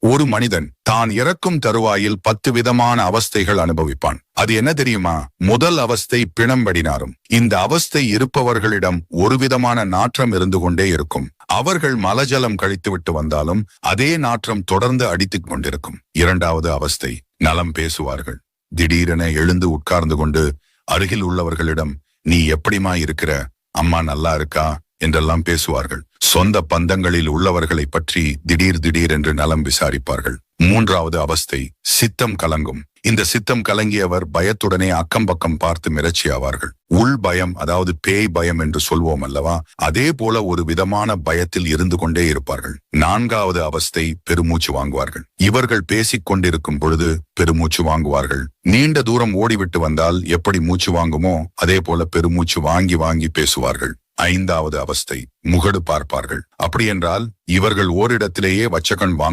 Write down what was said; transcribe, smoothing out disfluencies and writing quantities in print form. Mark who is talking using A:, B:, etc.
A: ஒரு மனிதன் தான் இறக்கும் தருவாயில் 10 விதமான அவஸ்தைகள் அனுபவிப்பான். அது என்ன தெரியுமா? முதல் அவஸ்தை பிணம்படினாரும். இந்த அவஸ்தை இருப்பவர்களிடம் ஒரு விதமான நாற்றம் இருந்து கொண்டே இருக்கும். அவர்கள் மலஜலம் கழித்துவிட்டு வந்தாலும் அதே நாற்றம் தொடர்ந்து அடித்துக் கொண்டிருக்கும். இரண்டாவது அவஸ்தை நலம் பேசுவார்கள். திடீரென எழுந்து உட்கார்ந்து கொண்டு அருகில் உள்ளவர்களிடம் நீ எப்படிமா இருக்கிற, அம்மா நல்லா இருக்கா என்றெல்லாம் பேசுவார்கள். சொந்த பந்தங்களில் உள்ளவர்களை பற்றி திடீர் என்று நலம் விசாரிப்பார்கள். மூன்றாவது அவஸ்தை சித்தம் கலங்கும். இந்த சித்தம் கலங்கியவர் பயத்துடனே அக்கம் பக்கம் பார்த்து மிரட்சி ஆவார்கள். உள் பயம், அதாவது பேய் பயம் என்று சொல்வோம் அல்லவா, அதே போல ஒரு விதமான பயத்தில் இருந்து கொண்டே இருப்பார்கள். நான்காவது அவஸ்தை பெருமூச்சு வாங்குவார்கள். இவர்கள் பேசிக் கொண்டிருக்கும் பொழுது பெருமூச்சு வாங்குவார்கள். நீண்ட தூரம் ஓடிவிட்டு வந்தால் எப்படி மூச்சு வாங்குமோ அதே போல பெருமூச்சு வாங்கி வாங்கி பேசுவார்கள். ஐந்தாவது அவஸ்தை முகடு பார்ப்பார்கள். அப்படியென்றால் இவர்கள் ஓரிடத்திலேயே வச்சகன்